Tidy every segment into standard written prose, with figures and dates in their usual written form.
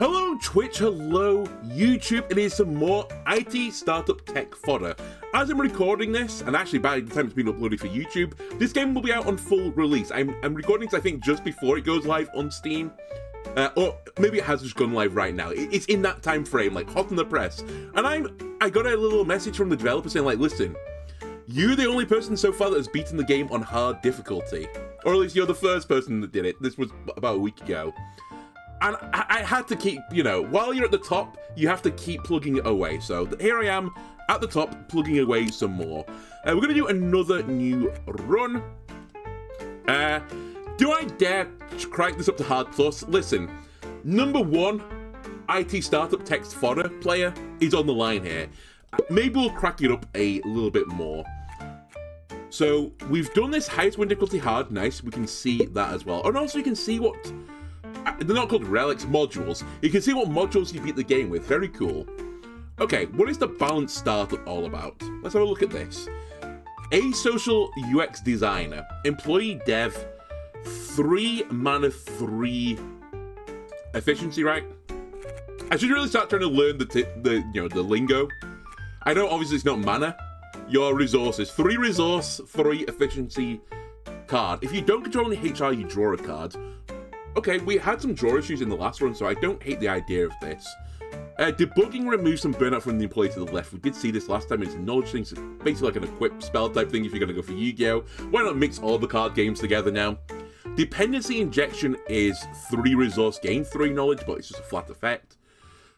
Hello Twitch, hello YouTube, it is some more IT startup tech fodder. As I'm recording this, and actually by the time it's been uploaded for YouTube, this game will be out on full release. I'm recording this I think just before it goes live on Steam. Or maybe it has just gone live right now. It's in that time frame, like hot on the press. And I got a little message from the developer saying like, listen, you're the only person so far that has beaten the game on hard difficulty. Or at least you're the first person that did it. This was about a week ago. And I had to keep, while you're at the top, you have to keep plugging it away. So here I am at the top, plugging away some more. We're going to do another new run. Do I dare crank this up to hard plus? Listen, number one IT startup text fodder player is on the line here. Maybe we'll crack it up a little bit more. So we've done this highest win difficulty hard, nice. We can see that as well. And also you can see what... They're not called relics, modules. You can see what modules you beat the game with. Very cool. Okay, what is the balanced startup all about? Let's have a look at this. Asocial UX designer, employee dev, 3 mana 3 efficiency, right? I should really start trying to learn the lingo. I know obviously it's not mana. Your resources, 3 resource, 3 efficiency card. If you don't control any HR, you draw a card. Okay, we had some draw issues in the last run, so I don't hate the idea of this. Debugging removes some burnout from the employee to the left. We did see this last time. It's knowledge things, basically like an equip spell type thing if you're going to go for Yu-Gi-Oh! Why not mix all the card games together now? Dependency injection is 3 resource gain, 3 knowledge, but it's just a flat effect.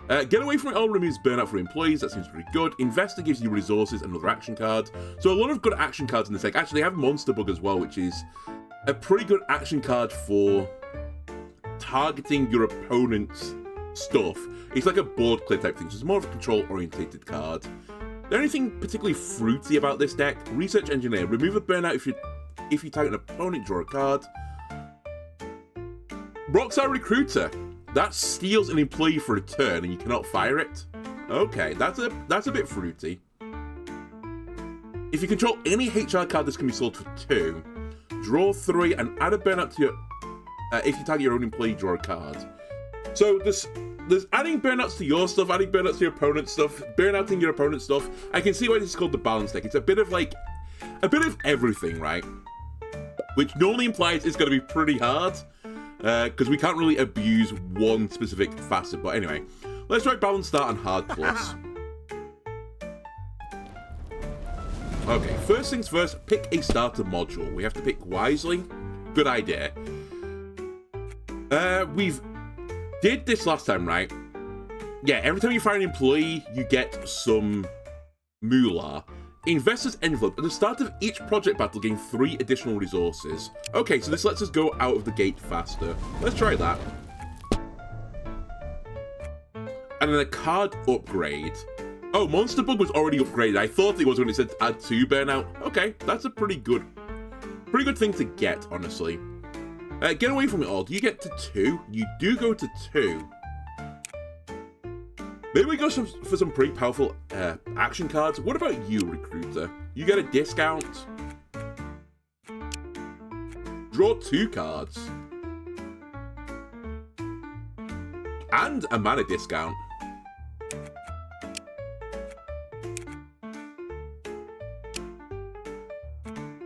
Get away from it all removes burnout for employees. That seems pretty good. Investor gives you resources and other action cards. So a lot of good action cards in this deck. Actually, I have Monster Bug as well, which is a pretty good action card for targeting your opponent's stuff. It's like a board clear type thing, so it's more of a control-orientated card. There anything particularly fruity about this deck? Research Engineer. Remove a burnout if you target an opponent, draw a card. Rockstar Recruiter. That steals an employee for a turn and you cannot fire it. Okay, that's a bit fruity. If you control any HR card, this can be sold for 2. Draw 3 and add a burnout to your... if you target your own employee, draw a card. So there's adding burnouts to your stuff, adding burnouts to your opponent's stuff, burnouting your opponent's stuff. I can see why this is called the balance deck. It's a bit of everything, right? Which normally implies it's going to be pretty hard, because we can't really abuse one specific facet. But anyway, let's try balance start and hard plus. Okay, first things first, pick a starter module. We have to pick wisely. Good idea. We did this last time, right? Yeah, every time you fire an employee, you get some moolah. Investor's Envelope. At the start of each project battle, gain 3 additional resources. Okay, so this lets us go out of the gate faster. Let's try that. And then a card upgrade. Oh, Monster Bug was already upgraded. I thought it was when it said add 2 burnout. Okay, that's a pretty good thing to get, honestly. Get away from it all. Do you get to 2? You do go to 2. Maybe we go for some pretty powerful action cards. What about you, Recruiter? You get a discount. Draw 2 cards. And a mana discount.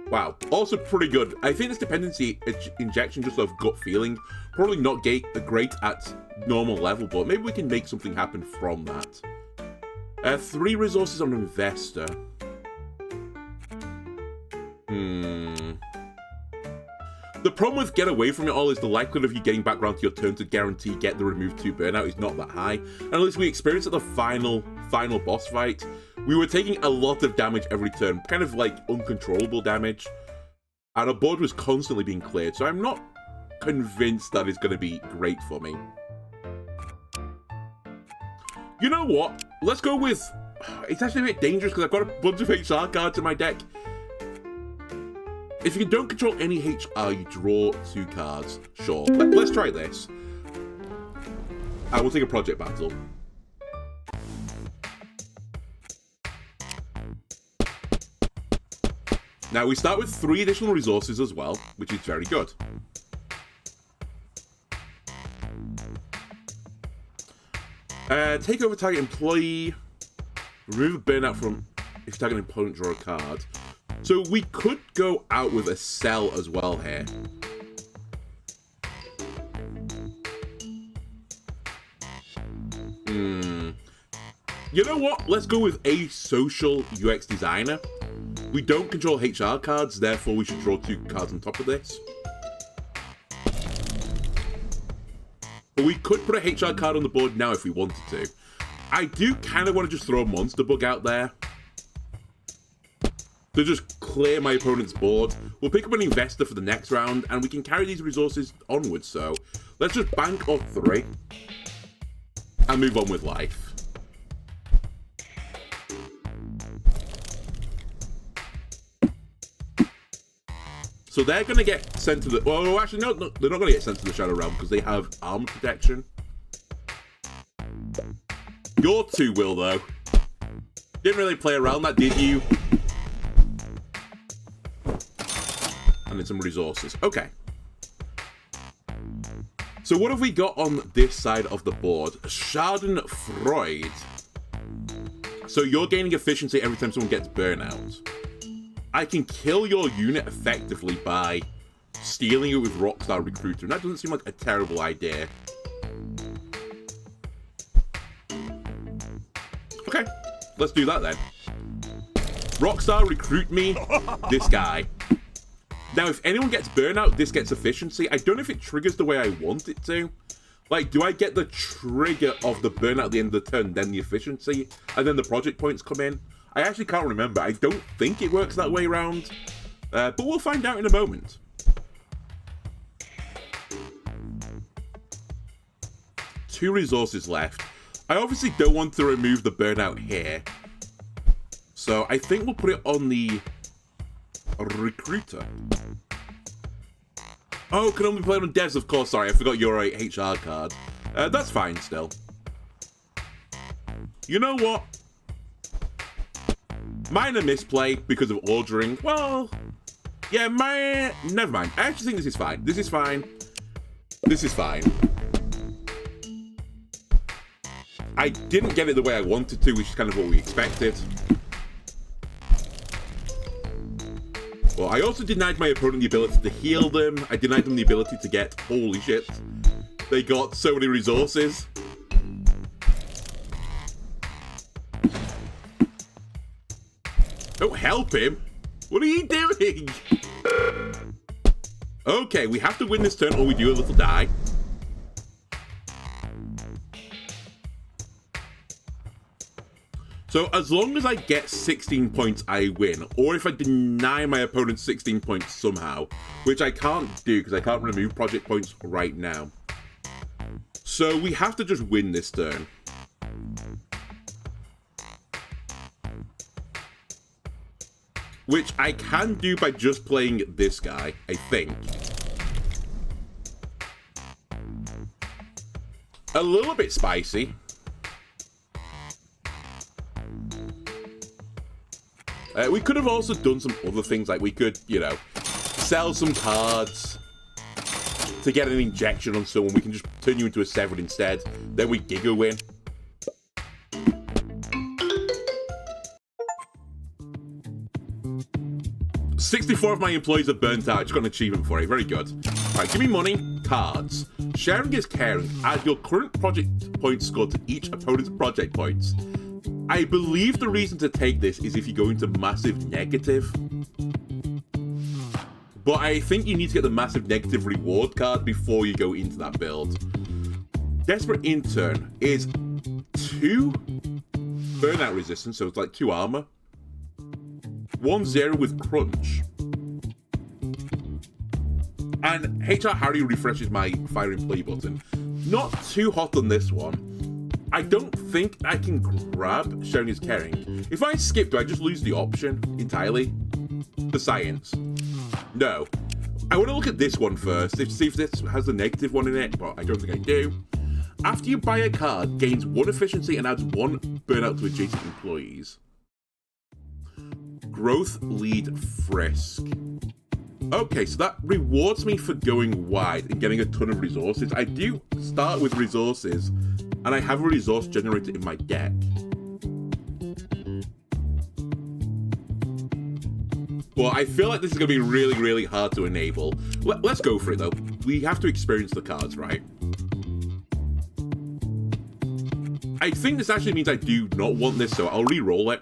Wow, also pretty good. I think this dependency injection, just off gut feeling, probably not great at normal level, but maybe we can make something happen from that. 3 resources on Investor. The problem with get away from it all is the likelihood of you getting back around to your turn to guarantee get the remove 2 burnout is not that high. And at least we experienced at the final boss fight, we were taking a lot of damage every turn, kind of like uncontrollable damage. And our board was constantly being cleared, so I'm not convinced that it's going to be great for me. You know what? Let's go with... It's actually a bit dangerous because I've got a bunch of HR cards in my deck. If you don't control any HR, you draw 2 cards. Sure. Let's try this. I will take a project battle. Now we start with 3 additional resources as well, which is very good. Take over target employee. Remove a burnout from if target opponent draw a card. So we could go out with a sell as well here. You know what? Let's go with a social UX designer. We don't control HR cards, therefore we should draw 2 cards on top of this. But we could put a HR card on the board now if we wanted to. I do kind of want to just throw a monster bug out there to just clear my opponent's board. We'll pick up an investor for the next round, and we can carry these resources onwards. So let's just bank all 3 and move on with life. So they're going to get sent to the... Well, actually, no, they're not going to get sent to the Shadow Realm because they have armor protection. Your 2 will, though. Didn't really play around that, did you? And then some resources. Okay. So what have we got on this side of the board? Schadenfreude. So you're gaining efficiency every time someone gets burnout. I can kill your unit effectively by stealing it with Rockstar Recruiter, and that doesn't seem like a terrible idea. Okay, let's do that then. Rockstar, recruit me this guy. Now, if anyone gets burnout, this gets efficiency. I don't know if it triggers the way I want it to. Like, do I get the trigger of the burnout at the end of the turn, then the efficiency, and then the project points come in? I actually can't remember. I don't think it works that way around, but we'll find out in a moment. Two resources left. I obviously don't want to remove the burnout here, so I think we'll put it on the recruiter. Oh, can only play on devs, of course. Sorry, I forgot your HR card. That's fine still. You know what? Minor misplay because of ordering. Well, yeah, never mind. I actually think this is fine. This is fine. This is fine. I didn't get it the way I wanted to, which is kind of what we expected. Well, I also denied my opponent the ability to heal them. I denied them the ability to get... Holy shit. They got so many resources. Don't help him. What are you doing? Okay, we have to win this turn or we do a little die. So as long as I get 16 points, I win. Or if I deny my opponent 16 points somehow, which I can't do because I can't remove project points right now. So we have to just win this turn. Which I can do by just playing this guy, I think. A little bit spicy. We could have also done some other things, like we could, you know, sell some cards to get an injection on someone. We can just turn you into a Severed instead. Then we Giga win. $64 of my employees are burnt out. I just got an achievement for it. Very good. Alright, give me money. Cards. Sharing is caring. Add your current project point score to each opponent's project points. I believe the reason to take this is if you go into massive negative. But I think you need to get the massive negative reward card before you go into that build. Desperate Intern is 2 burnout resistance, so it's like 2 armor. 1-0 with crunch. And HR Harry refreshes my fire and play button. Not too hot on this one. I don't think I can grab Sharing is Caring. If I skip, do I just lose the option entirely? The science. No. I want to look at this one first, to see if this has a negative one in it, but I don't think I do. After you buy a card, gains 1 efficiency and adds 1 burnout to adjacent employees. Growth Lead Frisk. Okay, so that rewards me for going wide and getting a ton of resources. I do start with resources and I have a resource generator in my deck. But I feel like this is going to be really, really hard to enable. Let's go for it, though. We have to experience the cards, right? I think this actually means I do not want this, so I'll re-roll it.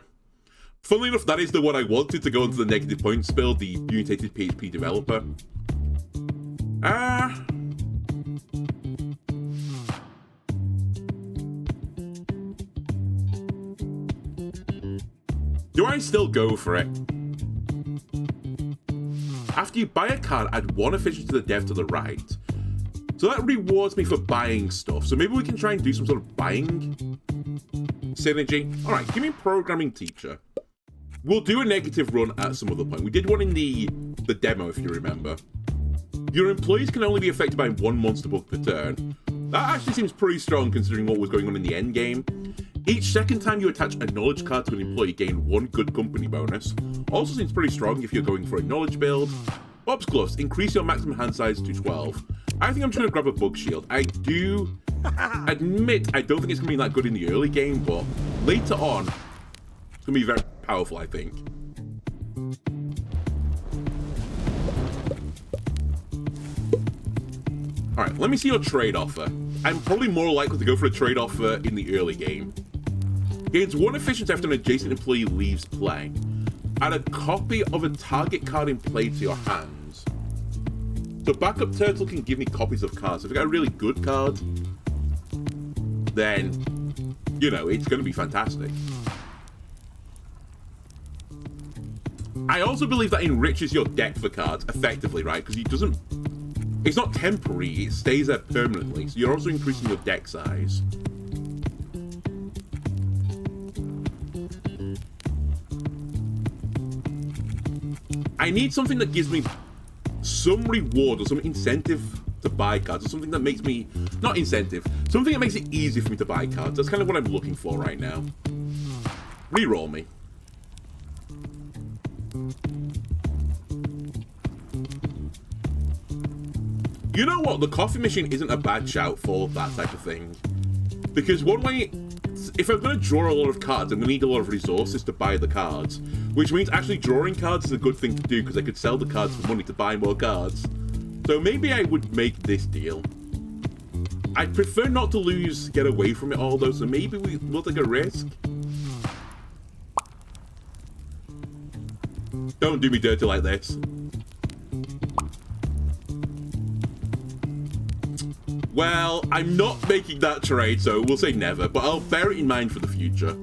Funnily enough, that is the one I wanted to go into the negative points build, the mutated PHP developer. Do I still go for it? After you buy a card, add 1 efficiency to the dev to the right. So that rewards me for buying stuff. So maybe we can try and do some sort of buying synergy. All right, give me programming teacher. We'll do a negative run at some other point. We did one in the demo, if you remember. Your employees can only be affected by 1 monster bug per turn. That actually seems pretty strong considering what was going on in the end game. Each second time you attach a knowledge card to an employee, gain 1 good company bonus. Also seems pretty strong if you're going for a knowledge build. Bob's Gloves, increase your maximum hand size to 12. I think I'm just going to grab a bug shield. I do admit I don't think it's going to be that good in the early game, but later on, it's going to be very powerful, I think. Alright, let me see your trade offer. I'm probably more likely to go for a trade offer in the early game. Gains 1 efficiency after an adjacent employee leaves play. Add a copy of a target card in play to your hands. So backup turtle can give me copies of cards. If I got a really good card, then, you know, it's going to be fantastic. I also believe that enriches your deck for cards effectively, right? Because it doesn't... It's not temporary, it stays there permanently. So you're also increasing your deck size. I need something that gives me some reward or some incentive to buy cards, or something that makes me... Not incentive. Something that makes it easy for me to buy cards. That's kind of what I'm looking for right now. Reroll me. You know what? The coffee machine isn't a bad shout for that type of thing. Because one way... If I'm going to draw a lot of cards, I'm going to need a lot of resources to buy the cards. Which means actually drawing cards is a good thing to do, because I could sell the cards for money to buy more cards. So maybe I would make this deal. I'd prefer not to lose, get away from it all though, so maybe we'll take a risk. Don't do me dirty like this. Well, I'm not making that trade, so we'll say never, but I'll bear it in mind for the future.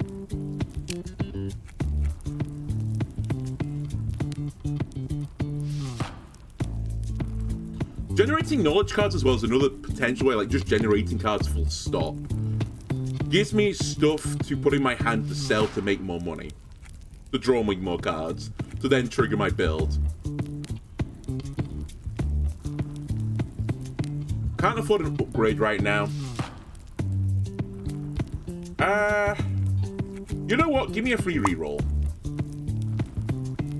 Generating knowledge cards as well is another potential way, like just generating cards full stop. Gives me stuff to put in my hand to sell to make more money. To draw me more cards. To then trigger my build. Can't afford an upgrade right now. You know what? Give me a free reroll.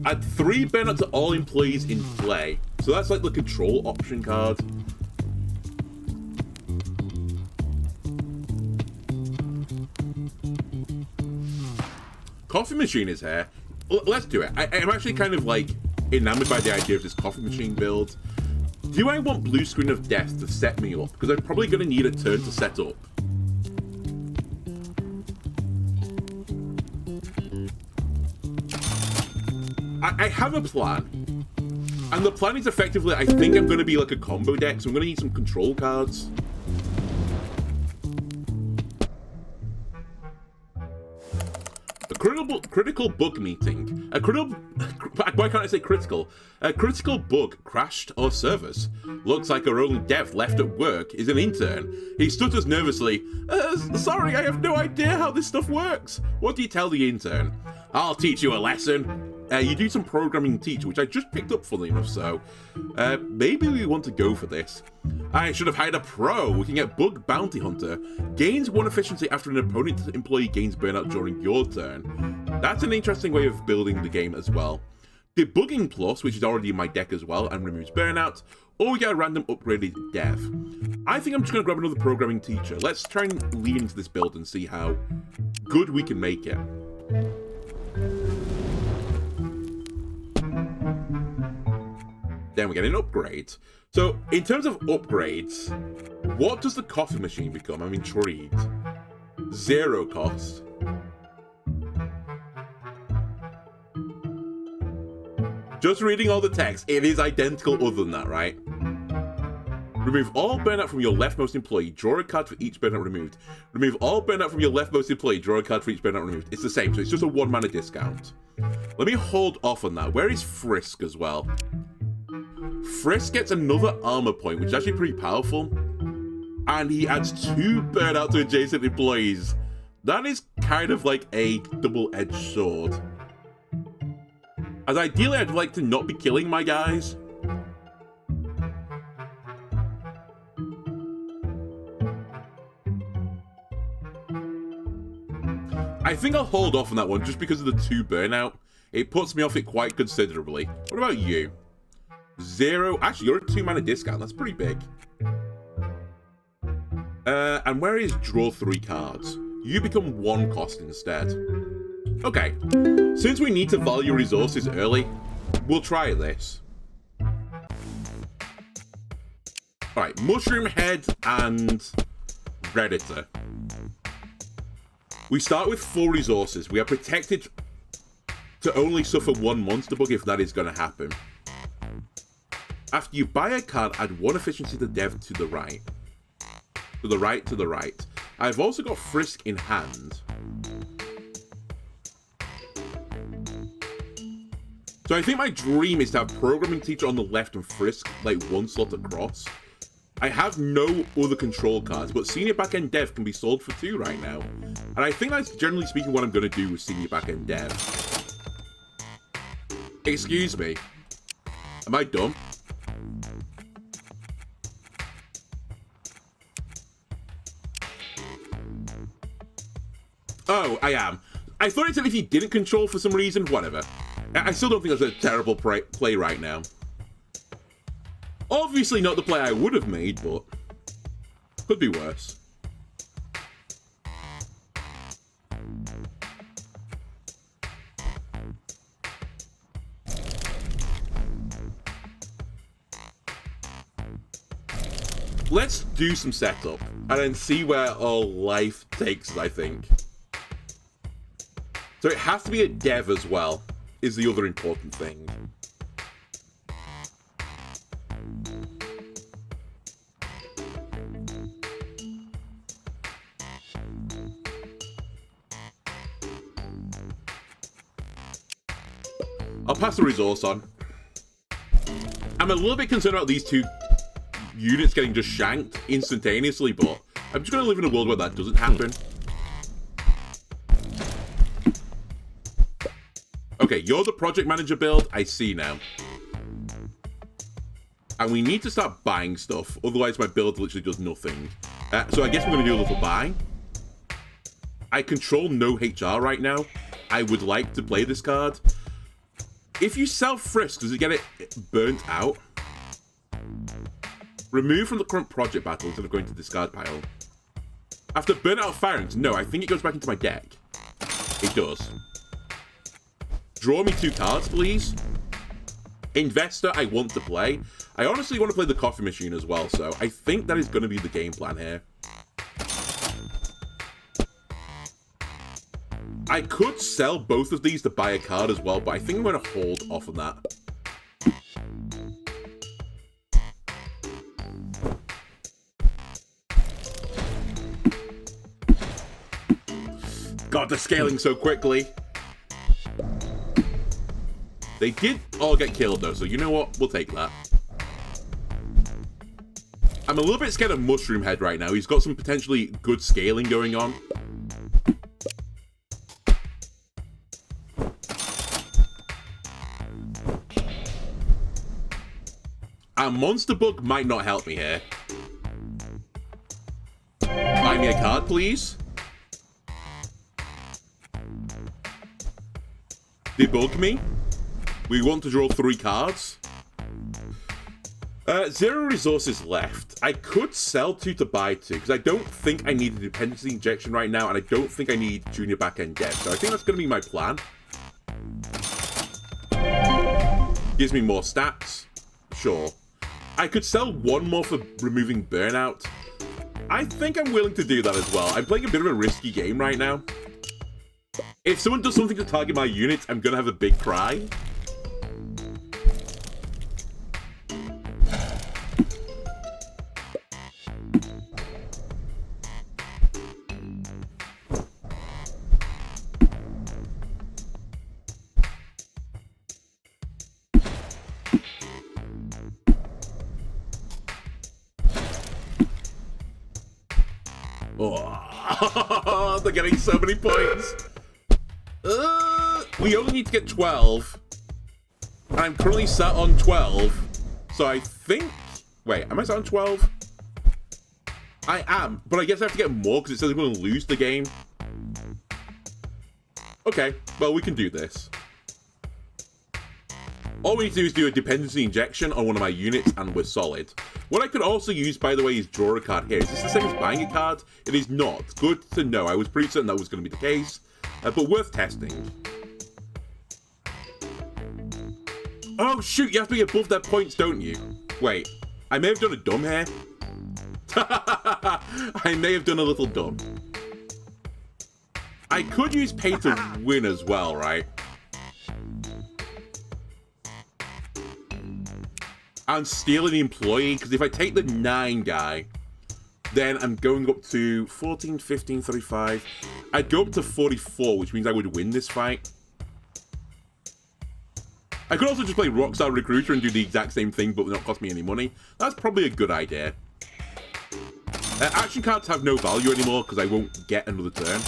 Add 3 burnout to all employees in play. So that's like the control option card. Coffee machine is here. Let's do it. I'm actually kind of like enamored by the idea of this coffee machine build. Do I want blue screen of death to set me up? Because I'm probably going to need a turn to set up. I have a plan. And the plan is effectively, I think I'm going to be like a combo deck, so I'm going to need some control cards. A critical bug meeting. Why can't I say critical? A critical bug crashed our servers. Looks like our only dev left at work is an intern. He stutters nervously. Sorry, I have no idea how this stuff works. What do you tell the intern? I'll teach you a lesson. You do some programming teach, which I just picked up funnily enough, so maybe we want to go for this. I should have hired a pro. We can get Bug Bounty Hunter. Gains 1 efficiency after an opponent employee gains burnout during your turn. That's an interesting way of building the game as well. Debugging Plus, which is already in my deck as well, and removes burnout. or we get a random upgraded dev. I think I'm just going to grab another programming teacher. Let's try and lean into this build and see how good we can make it. Then we get an upgrade. So, in terms of upgrades, what does the coffee machine become? I'm intrigued. 0 cost. Just reading all the text, it is identical other than that, right? Remove all burnout from your leftmost employee. Draw a card for each burnout removed. Remove all burnout from your leftmost employee. Draw a card for each burnout removed. It's the same, so it's just a 1 mana discount. Let me hold off on that. Where is Frisk as well? Frisk gets another armor point, which is actually pretty powerful. And he adds 2 burnout to adjacent employees. That is kind of like a double-edged sword. As ideally, I'd like to not be killing my guys. I think I'll hold off on that one just because of the 2 burnout. It puts me off it quite considerably. What about you? 0. Actually, you're a 2 mana discount. That's pretty big. And where is draw 3 cards? You become 1 cost instead. Okay. Since we need to value resources early, we'll try this. Alright, Mushroom Head and Redditor. We start with 4 resources. We are protected to only suffer 1 monster bug if that is going to happen. After you buy a card, add 1 efficiency to dev to the right. To the right, to the right. I've also got Frisk in hand. So I think my dream is to have Programming Teacher on the left and Frisk, like 1 slot across. I have no other control cards, but Senior Backend Dev can be sold for 2 right now. And I think that's generally speaking what I'm going to do with Senior Backend Dev. Excuse me. Am I dumb? Oh, I am. I thought it said if you didn't control for some reason, whatever. I still don't think that's a terrible play right now. Obviously not the play I would have made, but could be worse. Let's do some setup and then see where our life takes us, I think. So it has to be a dev as well, is the other important thing. I'll pass the resource on. I'm a little bit concerned about these 2 units getting just shanked instantaneously, but I'm just going to live in a world where that doesn't happen. Okay, you're the project manager build, I see now. And we need to start buying stuff, otherwise my build literally does nothing. So I guess we're going to do a little buying. I control no HR right now. I would like to play this card. If you sell Frisk, does it get it burnt out? Remove from the current project battle instead of going to the discard pile. After burnout of Firings, no, I think it goes back into my deck. It does. Draw me 2 cards, please. Investor, I want to play. I honestly want to play the coffee machine as well, so I think that is going to be the game plan here. I could sell both of these to buy a card as well, but I think I'm going to hold off on that. God, they're scaling so quickly. They did all get killed though, so you know what? We'll take that. I'm a little bit scared of Mushroom Head right now. He's got some potentially good scaling going on. A Monster Bug might not help me here. Buy me a card, please. Debug me. We want to draw 3 cards. Zero resources left. I could sell 2 to buy 2, because I don't think I need a dependency injection right now, and I don't think I need junior backend dev. So I think that's going to be my plan. Gives me more stats. Sure. I could sell 1 more for removing burnout. I think I'm willing to do that as well. I'm playing a bit of a risky game right now. If someone does something to target my units, I'm going to have a big cry. Oh, they're getting so many points. We only need to get 12. I'm currently sat on 12. So I think... Wait, am I sat on 12? I am, but I guess I have to get more because it says I'm going to lose the game. Okay, well, we can do this. All we need to do is do a dependency injection on one of my units, and we're solid. What I could also use, by the way, is draw a card here. Is this the same as buying a card? It is not. Good to know. I was pretty certain that was going to be the case, but worth testing. Oh, shoot, you have to be above their points, don't you? Wait, I may have done a dumb here. I may have done a little dumb. I could use pay to win as well, right? I'm stealing the employee, because if I take the 9 guy, then I'm going up to 14, 15, 35. I'd go up to 44, which means I would win this fight. I could also just play Rockstar Recruiter and do the exact same thing, but not cost me any money. That's probably a good idea. Action cards have no value anymore, because I won't get another turn.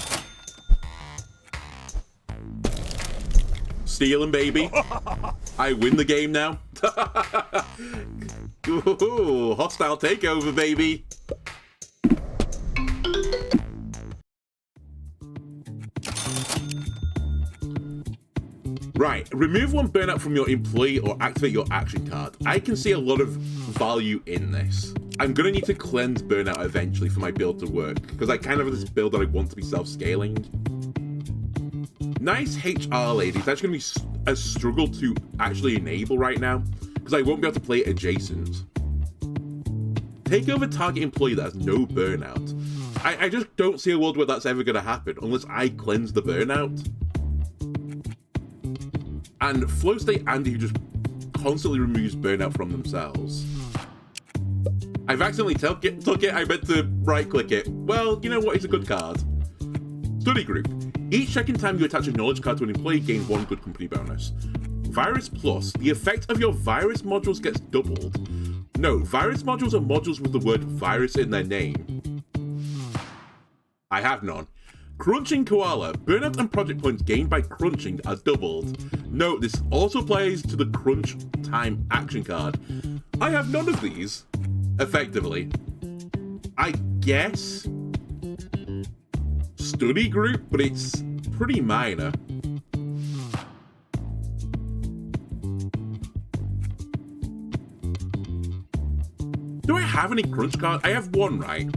Stealing, baby. I win the game now. Ooh, hostile takeover, baby. Right, remove 1 burnout from your employee or activate your action card. I can see a lot of value in this. I'm going to need to cleanse burnout eventually for my build to work, because I kind of have this build that I want to be self-scaling. Nice HR lady. It's actually going to be a struggle to actually enable right now, because I won't be able to play it adjacent. Take over target employee that has no burnout. I just don't see a world where that's ever going to happen unless I cleanse the burnout. And Flow State Andy, who just constantly removes burnout from themselves. I've accidentally took it. I meant to right-click it. Well, you know what? It's a good card. Study Group. Each second time you attach a knowledge card to an employee, gain 1 good company bonus. Virus Plus. The effect of your virus modules gets doubled. No, virus modules are modules with the word virus in their name. I have none. Crunching Koala. Burnout and project points gained by crunching are doubled. Note, this also applies to the crunch time action card. I have none of these, effectively. I guess Study Group, but it's pretty minor. Do I have any crunch cards? I have 1, right?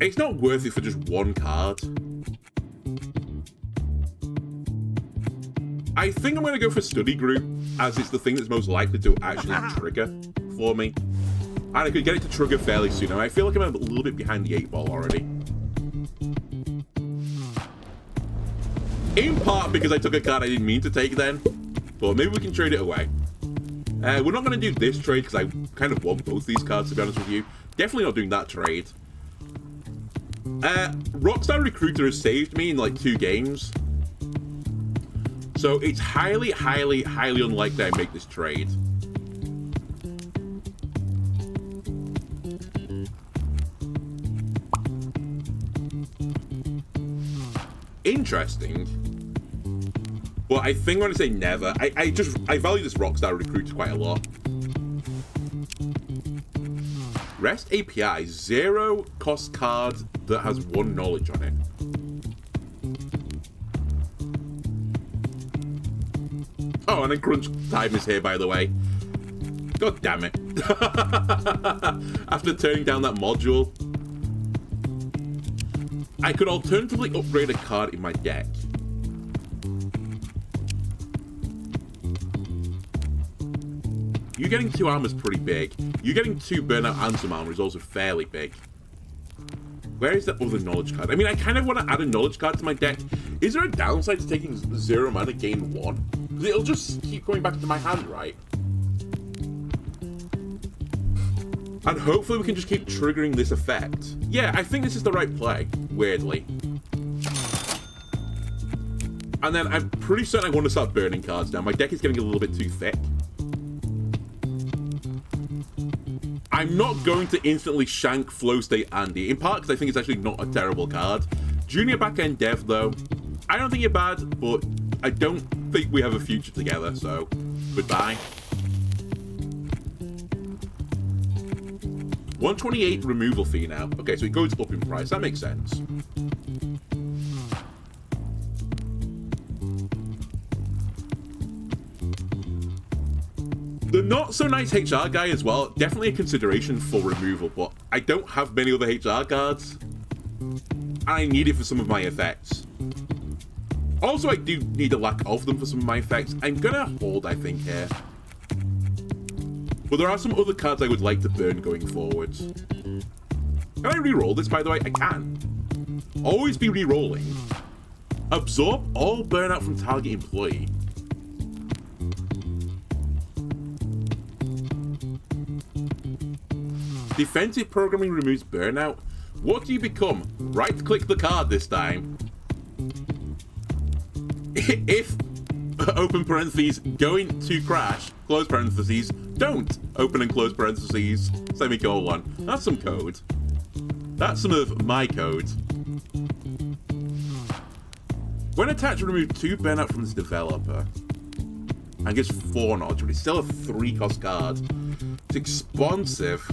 It's not worth it for just 1 card. I think I'm going to go for Study Group, as it's the thing that's most likely to actually trigger for me. And I could get it to trigger fairly soon. I feel like I'm a little bit behind the 8 ball already. In part because I took a card I didn't mean to take then. But maybe we can trade it away. We're not going to do this trade because I kind of want both these cards, to be honest with you. Definitely not doing that trade. Rockstar Recruiter has saved me in like 2 games. So it's highly, highly, highly unlikely I make this trade. Interesting. But I think I'm going to say never. I value this Rockstar Recruiter quite a lot. REST API, 0 cost card that has 1 knowledge on it. Oh, and then crunch time is here, by the way. God damn it. After turning down that module, I could alternatively upgrade a card in my deck. You getting 2 armor is pretty big. You getting 2 burnout and some armor is also fairly big. Where is that other knowledge card? I mean, I kind of want to add a knowledge card to my deck. Is there a downside to taking 0 mana, gain 1? Because it'll just keep going back to my hand, right? And hopefully we can just keep triggering this effect. Yeah, I think this is the right play, weirdly. And then I'm pretty certain I want to start burning cards now. My deck is getting a little bit too thick. I'm not going to instantly shank Flow State Andy, in part because I think it's actually not a terrible card. Junior Backend Dev, though, I don't think you're bad, but I don't think we have a future together, so goodbye. 128 removal fee now. Okay, so it goes up in price. That makes sense. The not so nice HR guy as well, definitely a consideration for removal, but I don't have many other HR cards. And I need it for some of my effects. Also, I do need a lack of them for some of my effects. I'm gonna hold, I think, here. But there are some other cards I would like to burn going forwards. Can I re-roll this, by the way? I can. Always be re-rolling. Absorb all burnout from target employee. Defensive programming removes burnout. What do you become? Right-click the card this time. If, open parentheses, going to crash, close parentheses, don't open and close parentheses, semicolon. That's some code. That's some of my code. When attached, remove 2 burnout from this developer. And gets 4 knowledge, but it's still a 3-cost card. It's expensive.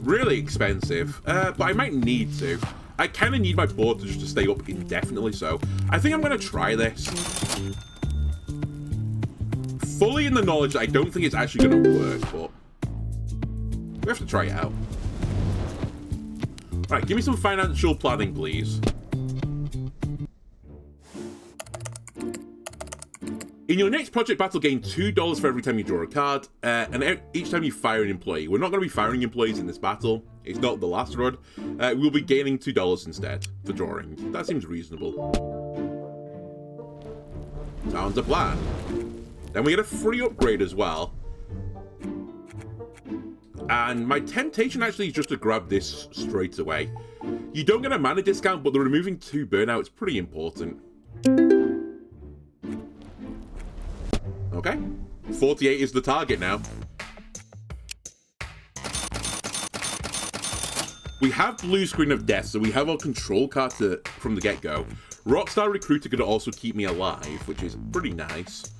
Really expensive, but I might need to. I kind of need my board to just to stay up indefinitely, so I think I'm going to try this. Fully in the knowledge that I don't think it's actually going to work, but we have to try it out. Right, give me some financial planning, please. In your next project battle, gain $2 for every time you draw a card, and each time you fire an employee. We're not going to be firing employees in this battle. It's not the last run. We'll be gaining $2 instead for drawing. That seems reasonable. Sounds a plan. Then we get a free upgrade as well. And my temptation actually is just to grab this straight away. You don't get a mana discount, but the removing 2 burnout is pretty important. Okay, 48 is the target now. We have Blue Screen of Death, so we have our control card from the get-go. Rockstar Recruiter could also keep me alive, which is pretty nice.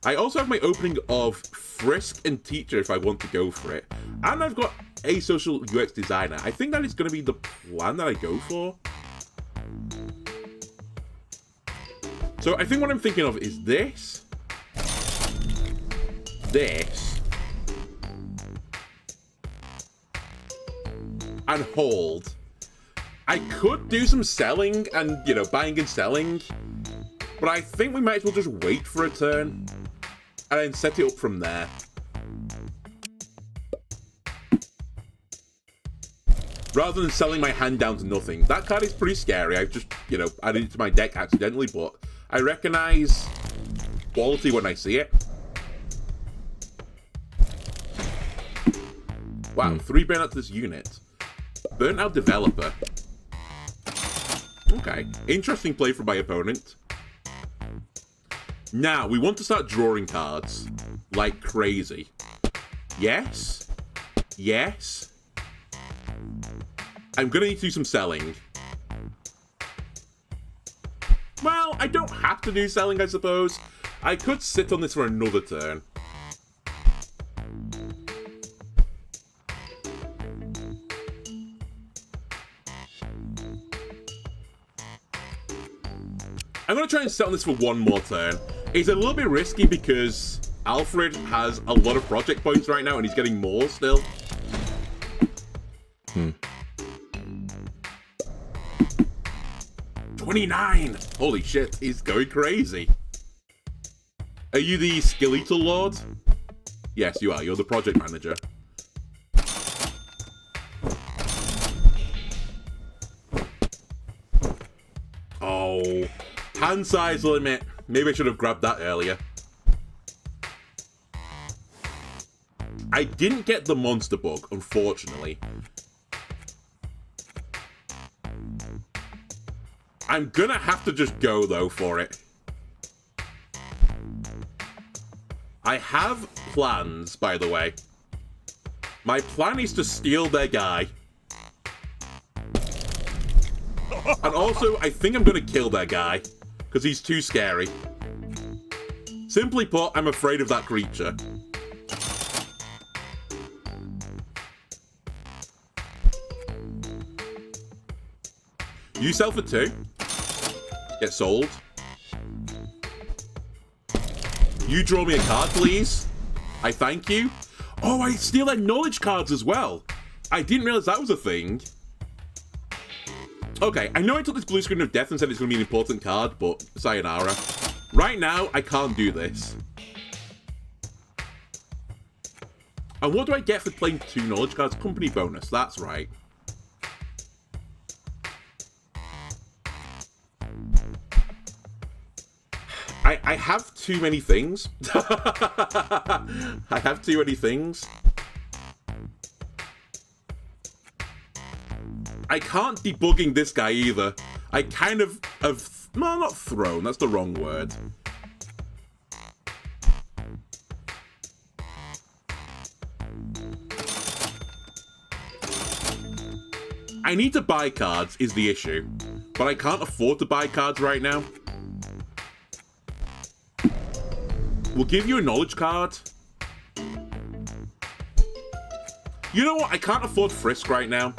I also have my opening of Frisk and Teacher if I want to go for it. And I've got a Social UX Designer. I think that is going to be the plan that I go for. So I think what I'm thinking of is this. This. And hold. I could do some selling and, you know, buying and selling. But I think we might as well just wait for a turn. And then set it up from there. Rather than selling my hand down to nothing. That card is pretty scary. I've just, you know, added it to my deck accidentally, but I recognize quality when I see it. Wow, 3 burnout to this unit. Burnt out developer. Okay, interesting play from my opponent. Now, we want to start drawing cards like crazy. Yes. Yes. I'm gonna need to do some selling. Well, I don't have to do selling, I suppose. I could sit on this for another turn. I'm going to try and set on this for one more turn. It's a little bit risky because Alfred has a lot of project points right now and he's getting more still. 29! Holy shit, he's going crazy. Are you the Skeletal Lord? Yes, you are. You're the project manager. Oh, hand size limit. Maybe I should have grabbed that earlier. I didn't get the monster bug, unfortunately. I'm gonna have to just go, though, for it. I have plans, by the way. My plan is to steal their guy. And also, I think I'm gonna kill their guy. Because he's too scary. Simply put, I'm afraid of that creature. You sell for 2. Get sold. You draw me a card, please. I thank you. Oh, I steal their knowledge cards as well. I didn't realize that was a thing. Okay, I know I took this blue screen of death and said it's going to be an important card, but sayonara. Right now, I can't do this. And what do I get for playing 2 knowledge cards? Company bonus, that's right. I have too many things. I have too many things. I can't debugging this guy either. I kind of have... No, not thrown. That's the wrong word. I need to buy cards is the issue. But I can't afford to buy cards right now. We'll give you a knowledge card. You know what? I can't afford Frisk right now.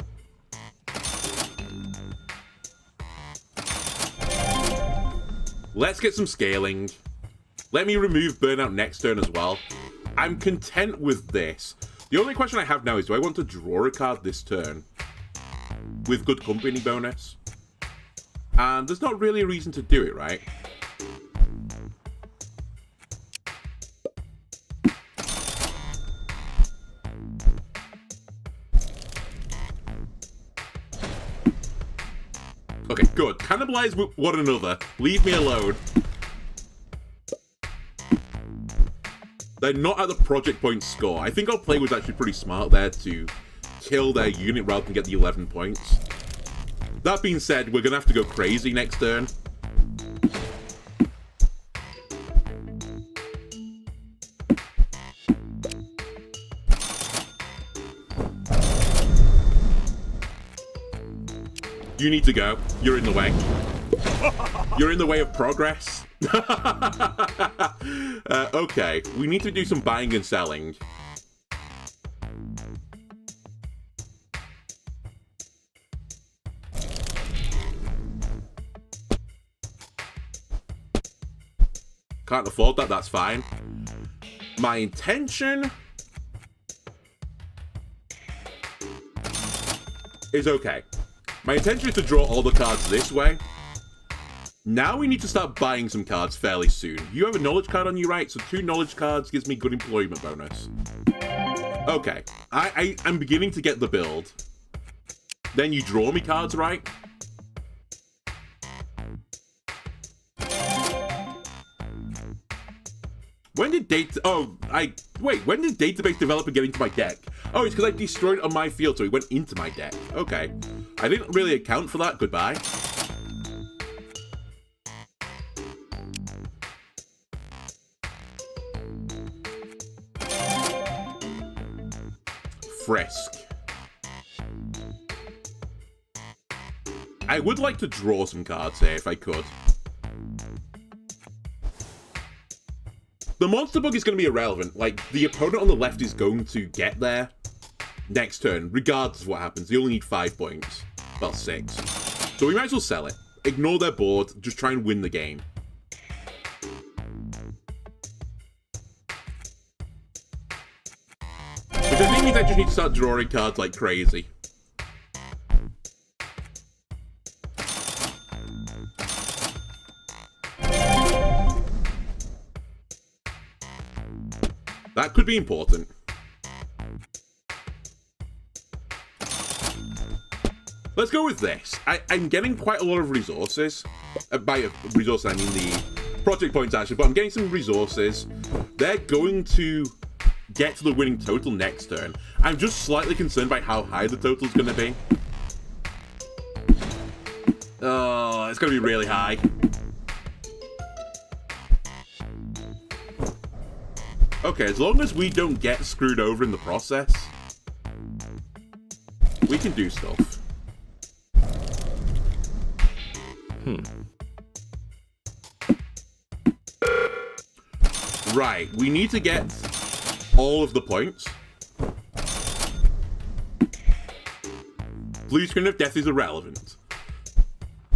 Let's get some scaling. Let me remove Burnout next turn as well. I'm content with this. The only question I have now is, do I want to draw a card this turn? With good company bonus? And there's not really a reason to do it, right? Okay, good. Cannibalize one another. Leave me alone. They're not at the project point score. I think our play was actually pretty smart there to kill their unit rather than get the 11 points. That being said, we're going to have to go crazy next turn. You need to go. You're in the way. You're in the way of progress. Okay, we need to do some buying and selling. Can't afford that, that's fine. My intention is okay. My intention is to draw all the cards this way. Now we need to start buying some cards fairly soon. You have a knowledge card on you, right? So 2 knowledge cards gives me good employment bonus. Okay, I'm beginning to get the build. Then you draw me cards, right? When did when did database developer get into my deck? Oh, it's because I destroyed it on my field, so it went into my deck. Okay. I didn't really account for that. Goodbye. Frisk. I would like to draw some cards here if I could. The monster bug is going to be irrelevant. Like, the opponent on the left is going to get there next turn, regardless of what happens. They only need 5 points. Well, 6. So we might as well sell it. ignore their board, just try and win the game. Which I think means I just need to start drawing cards like crazy. That could be important. Let's go with this. I'm getting quite a lot of resources. By resources, I mean the project points, actually, but I'm getting some resources. They're going to get to the winning total next turn. I'm just slightly concerned by how high the total's going to be. Oh, it's going to be really high. Okay, as long as we don't get screwed over in the process, we can do stuff. Right, we need to get all of the points. Blue screen of death is irrelevant.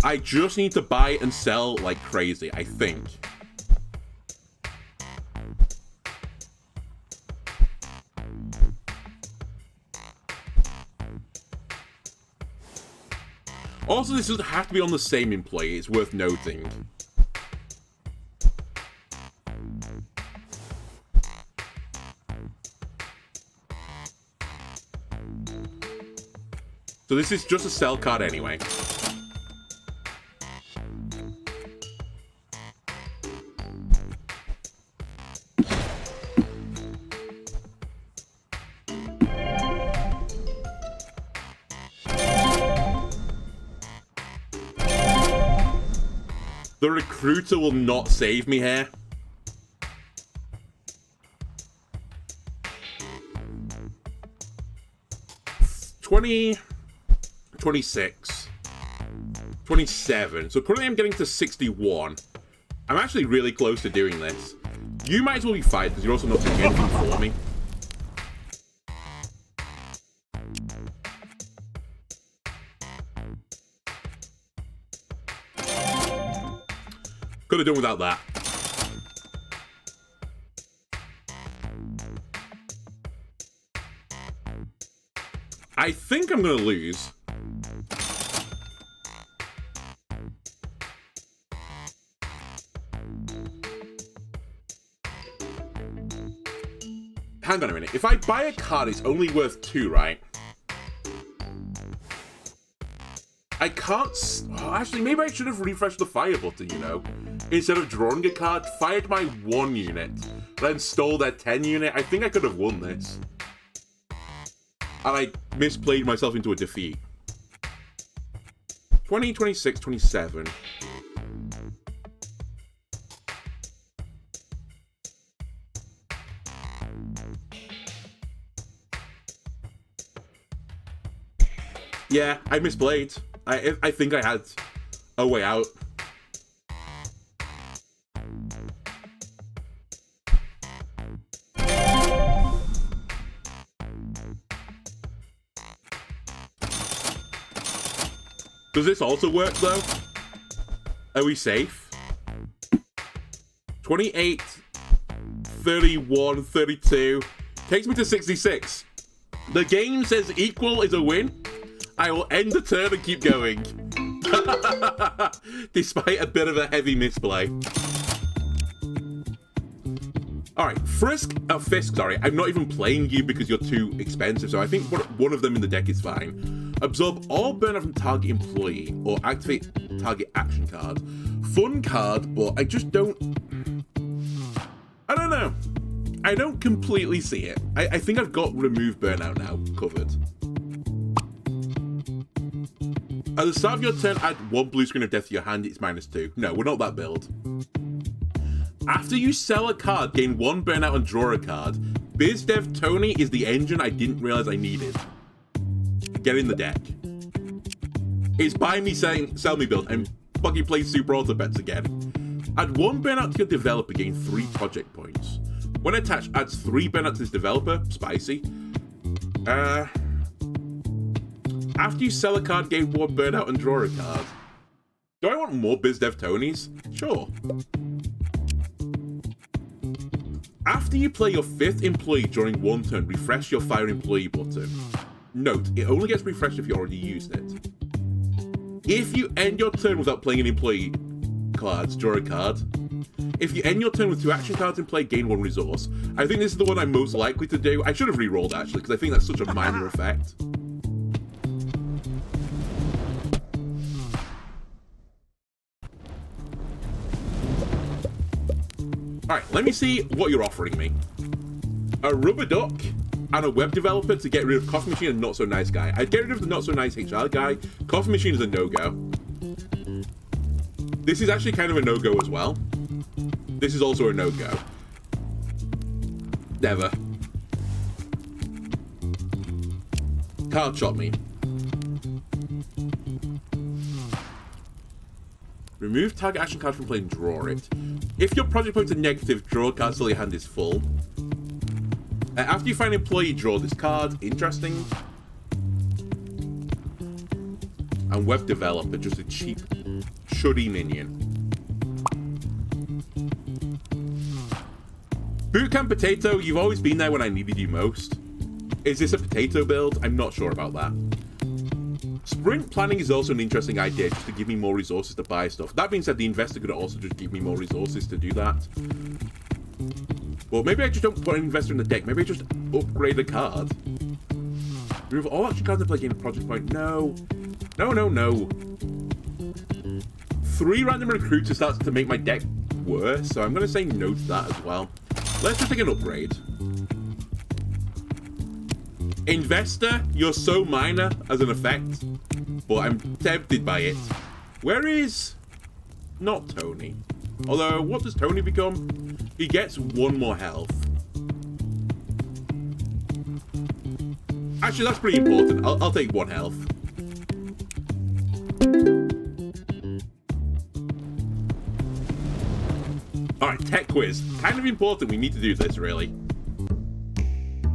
I just need to buy and sell like crazy, I think. Also, this doesn't have to be on the same employee, it's worth noting. So this is just a sell card anyway. The recruiter will not save me here. $20, $26, $27. So currently I'm getting to 61. I'm actually really close to doing this. You might as well be fine because you're also not doing anything for me. Could have done without that. I think I'm going to lose. Hang on a minute. If I buy a card, it's only worth 2, right? I can't... Oh, actually, maybe I should have refreshed the fire button, you know? Instead of drawing a card, fired my 1 unit, then stole their 10 unit. I think I could have won this. And I misplayed myself into a defeat. 20, 26, 27. Yeah, I misplayed. I think I had a way out. Does this also work, though? Are we safe? 28, 31, 32. Takes me to 66. The game says equal is a win. I will end the turn and keep going. Despite a bit of a heavy misplay. Alright, Fisk, sorry. I'm not even playing you because you're too expensive, so I think one of them in the deck is fine. Absorb all burnout from target employee, or activate target action card. Fun card, but I just don't... I don't know. I don't completely see it. I think I've got remove burnout now covered. At the start of your turn, add 1 blue screen of death to your hand, it's -2. No, we're not that build. After you sell a card, gain 1 burnout and draw a card. BizDev Tony is the engine I didn't realize I needed. Get in the deck. It's buy me, sell me build, and fucking play Super Auto Bets again. Add 1 burnout to your developer, gain 3 project points. When attached, adds 3 burnout to this developer, spicy. After you sell a card, gain 1 burnout and draw a card. Do I want more BizDev Tonys? Sure. After you play your 5th employee during one turn, refresh your Fire Employee button. Note, it only gets refreshed if you already used it. If you end your turn without playing an employee cards, draw a card. If you end your turn with 2 action cards in play, gain 1 resource. I think this is the one I'm most likely to do. I should have re-rolled, actually, because I think that's such a minor effect. Alright, let me see what you're offering me. A rubber duck and a web developer to get rid of Coffee Machine and Not So Nice Guy. I'd get rid of the Not So Nice HR guy. Coffee Machine is a no-go. This is actually kind of a no-go as well. This is also a no-go. Never. Card shot me. Remove target action card from play and draw it. If your project points are negative, draw a card till your hand is full. After you find an employee, draw this card. Interesting. And web developer, just a cheap, shoddy minion. Bootcamp Potato, you've always been there when I needed you most. Is this a potato build? I'm not sure about that. Sprint planning is also an interesting idea, just to give me more resources to buy stuff. That being said, the investor could also just give me more resources to do that. Well, maybe I just don't put an investor in the deck. Maybe I just upgrade a card. Remove all action cards and play gain a project point. No. No, no, no. 3 random recruits starts to make my deck worse, so I'm going to say no to that as well. Let's just take an upgrade. Investor, you're so minor as an effect, but I'm tempted by it. Where is... not Tony. Although, what does Tony become? He gets 1 more health. Actually, that's pretty important. I'll take 1 health. Alright, tech quiz. Kind of important. We need to do this, really.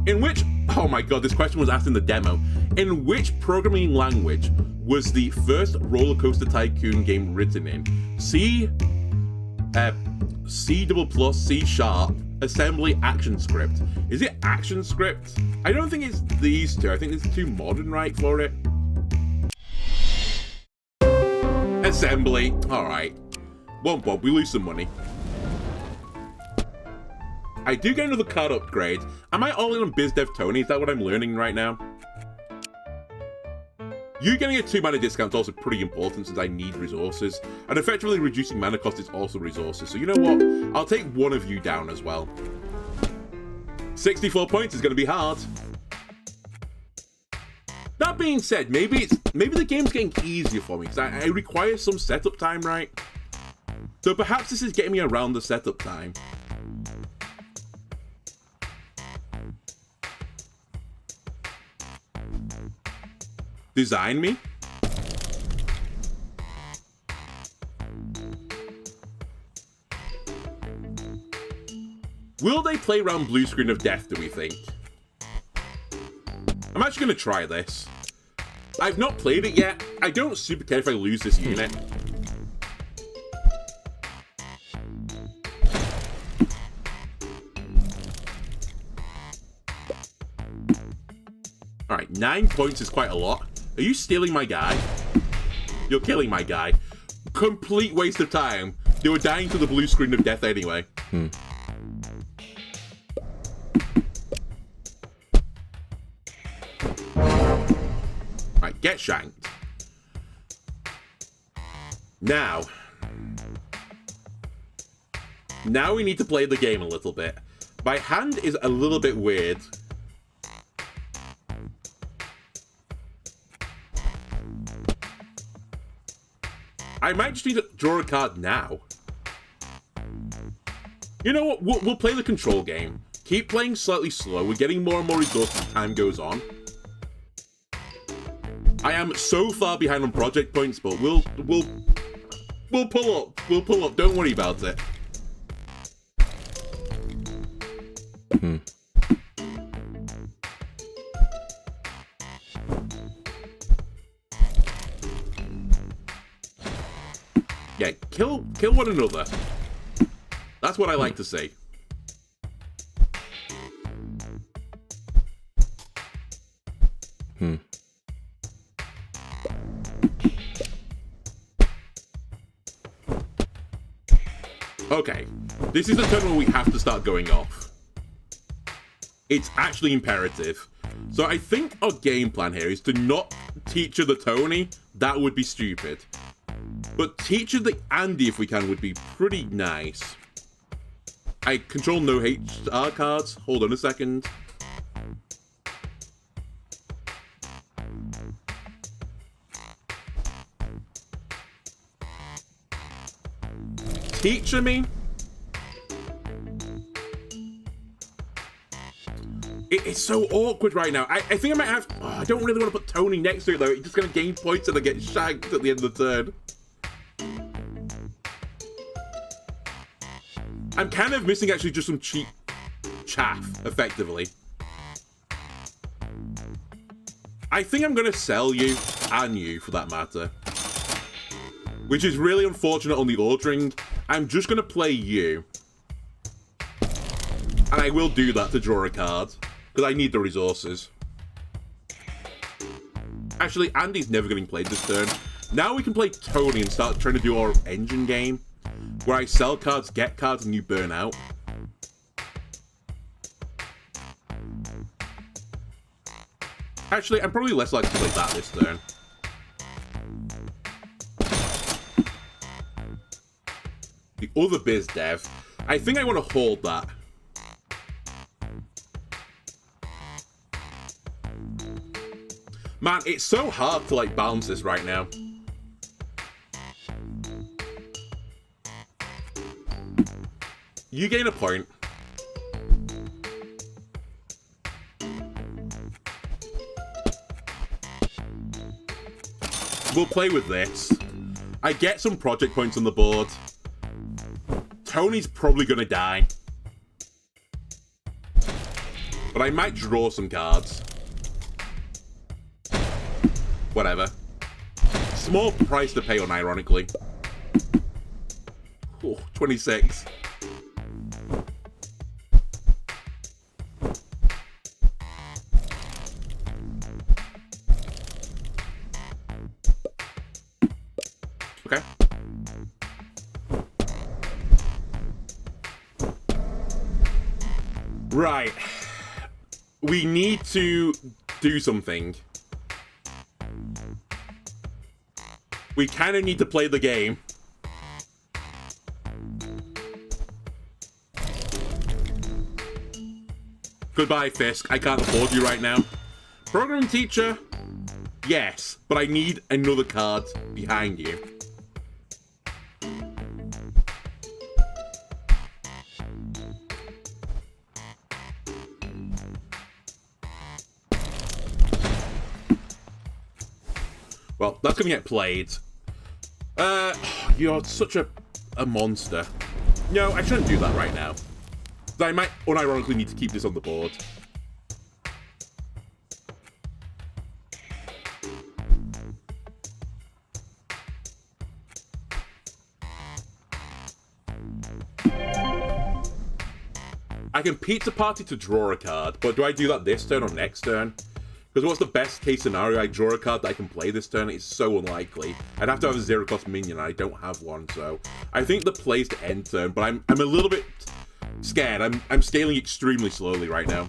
In which... oh my god, this question was asked in the demo. In which programming language was the first Roller Coaster Tycoon game written in? C++, C++, C#, Assembly, ActionScript. Is it ActionScript? I don't think it's these two. I think it's too modern, right, for it. Assembly. Alright. Womp womp, we lose some money. I do get another card upgrade. Am I all in on BizDev Tony? Is that what I'm learning right now? You getting a 2 mana discount is also pretty important since I need resources. And effectively reducing mana cost is also resources. So you know what? I'll take 1 of you down as well. 64 points is going to be hard. That being said, maybe the game's getting easier for me because I require some setup time, right? So perhaps this is getting me around the setup time. Design me? Will they play around Blue Screen of Death, do we think? I'm actually going to try this. I've not played it yet. I don't super care if I lose this unit. Alright, 9 points is quite a lot. Are you stealing my guy? You're killing my guy. Complete waste of time. They were dying to the Blue Screen of Death anyway. Alright, get shanked. Now we need to play the game a little bit. My hand is a little bit weird. I might just need to draw a card now. You know what? We'll play the control game. Keep playing slightly slow. We're getting more and more resources as time goes on. I am so far behind on project points, but we'll pull up. We'll pull up. Don't worry about it. Yeah, kill one another. That's what I like to see. Okay, this is the turn where we have to start going off. It's actually imperative. So I think our game plan here is to not teach her the Tony. That would be stupid. But teach her the Andy, if we can, would be pretty nice. I control no HR cards. Hold on a second. Teacher me? It's so awkward right now. I think I might have... Oh, I don't really want to put Tony next to it, though. It's just going to gain points and I get shagged at the end of the turn. I'm kind of missing, actually, just some cheap chaff, effectively. I think I'm going to sell you, and you, for that matter. Which is really unfortunate on the ordering. I'm just going to play you. And I will do that to draw a card. Because I need the resources. Actually, Andy's never getting played this turn. Now we can play Tony and start trying to do our engine game. Where I sell cards, get cards, and you burn out. Actually, I'm probably less likely to play that this turn. The other biz dev. I think I want to hold that. Man, it's so hard to, like, balance this right now. You gain a point. We'll play with this. I get some project points on the board. Tony's probably gonna die. But I might draw some cards. Whatever. Small price to pay on, ironically. Oh, 26. Okay. Right. We need to do something. We kind of need to play the game. Goodbye, Fisk. I can't afford you right now. Programming teacher? Yes, but I need another card behind you. Well, that's gonna get played. You're such a monster. No, I shouldn't do that right now. I might unironically need to keep this on the board. I can pizza party to draw a card, but do I do that this turn or next turn? Because what's the best case scenario? I draw a card that I can play this turn. It's so unlikely. I'd have to have a 0-cost minion, and I don't have one, so... I think the play's to end turn, but I'm a little bit scared. I'm scaling extremely slowly right now.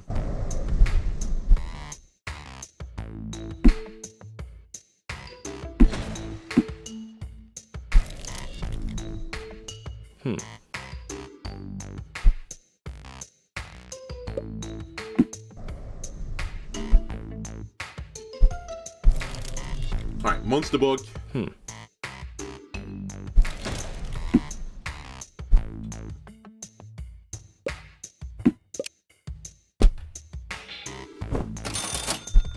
Alright, Monster Bug.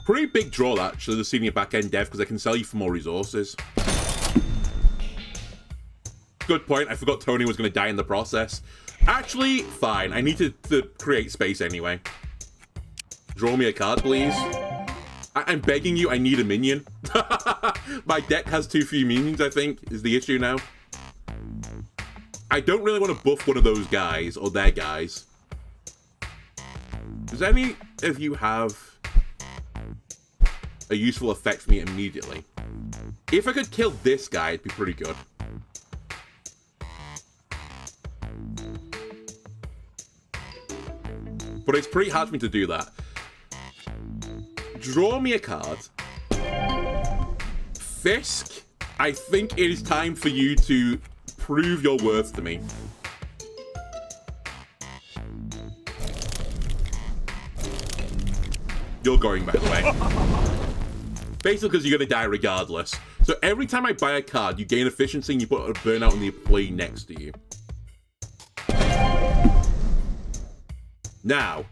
Pretty big draw, actually, the senior back-end dev, because I can sell you for more resources. Good point. I forgot Tony was going to die in the process. Actually, fine. I need to create space anyway. Draw me a card, please. I'm begging you, I need a minion. My deck has too few minions, I think, is the issue now. I don't really want to buff one of those guys, or their guys. Does any of you have a useful effect for me immediately? If I could kill this guy, it'd be pretty good. But it's pretty hard for me to do that. Draw me a card. Fisk, I think it is time for you to prove your worth to me. You're going, by the way. Basically because you're going to die regardless. So every time I buy a card, you gain efficiency and you put a burnout on the employee next to you. Now,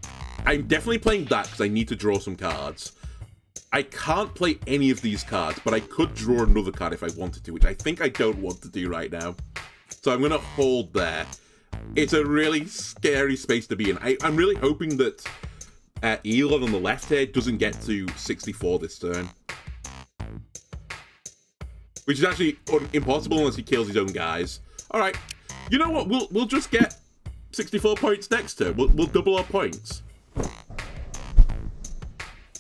I'm definitely playing that because I need to draw some cards. I can't play any of these cards, but I could draw another card if I wanted to, which I think I don't want to do right now. So I'm going to hold there. It's a really scary space to be in. I'm really hoping that Elon on the left here doesn't get to 64 this turn. Which is actually impossible unless he kills his own guys. Alright, you know what, we'll just get 64 points next turn. We'll double our points.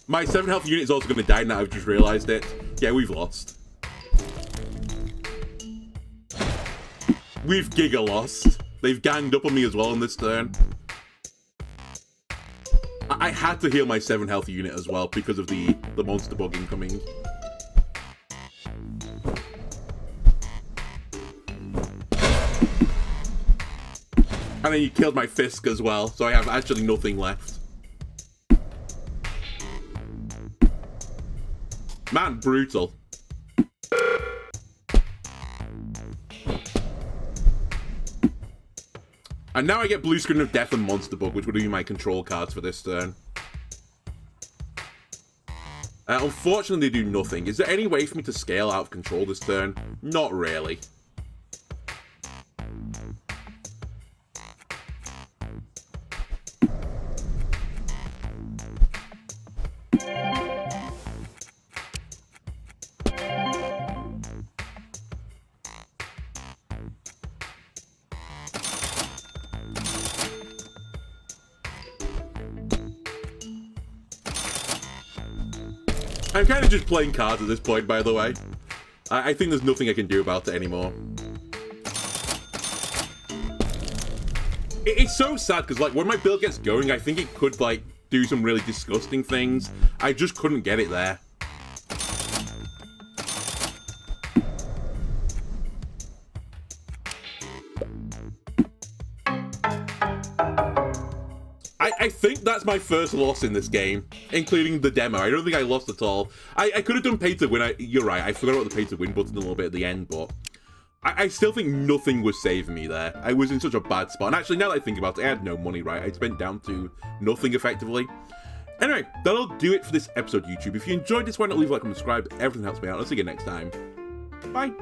My 7 health unit is also going to die now, I've just realised it. Yeah, we've lost. We've giga lost. They've ganged up on me as well on this turn. I had to heal my 7 health unit as well because of the monster bug incoming. And then you killed my Fisk as well, so I have actually nothing left. Man, brutal. And now I get Blue Screen of Death and Monster Bug, which would be my control cards for this turn. Unfortunately, they do nothing. Is there any way for me to scale out of control this turn? Not really. I'm kind of just playing cards at this point, by the way. I think there's nothing I can do about it anymore. It's so sad, because, like, when my build gets going, I think it could, like, do some really disgusting things. I just couldn't get it there. I think that's my first loss in this game, including the demo. I don't think I lost at all. I could have done pay to win. You're right, I forgot about the pay to win button a little bit at the end, but I still think nothing was saving me there. I was in such a bad spot. And actually, now that I think about it, I had no money, right? I spent down to nothing effectively. Anyway, that'll do it for this episode, YouTube. If you enjoyed this, why not leave a like and subscribe? Everything helps me out. I'll see you next time. Bye.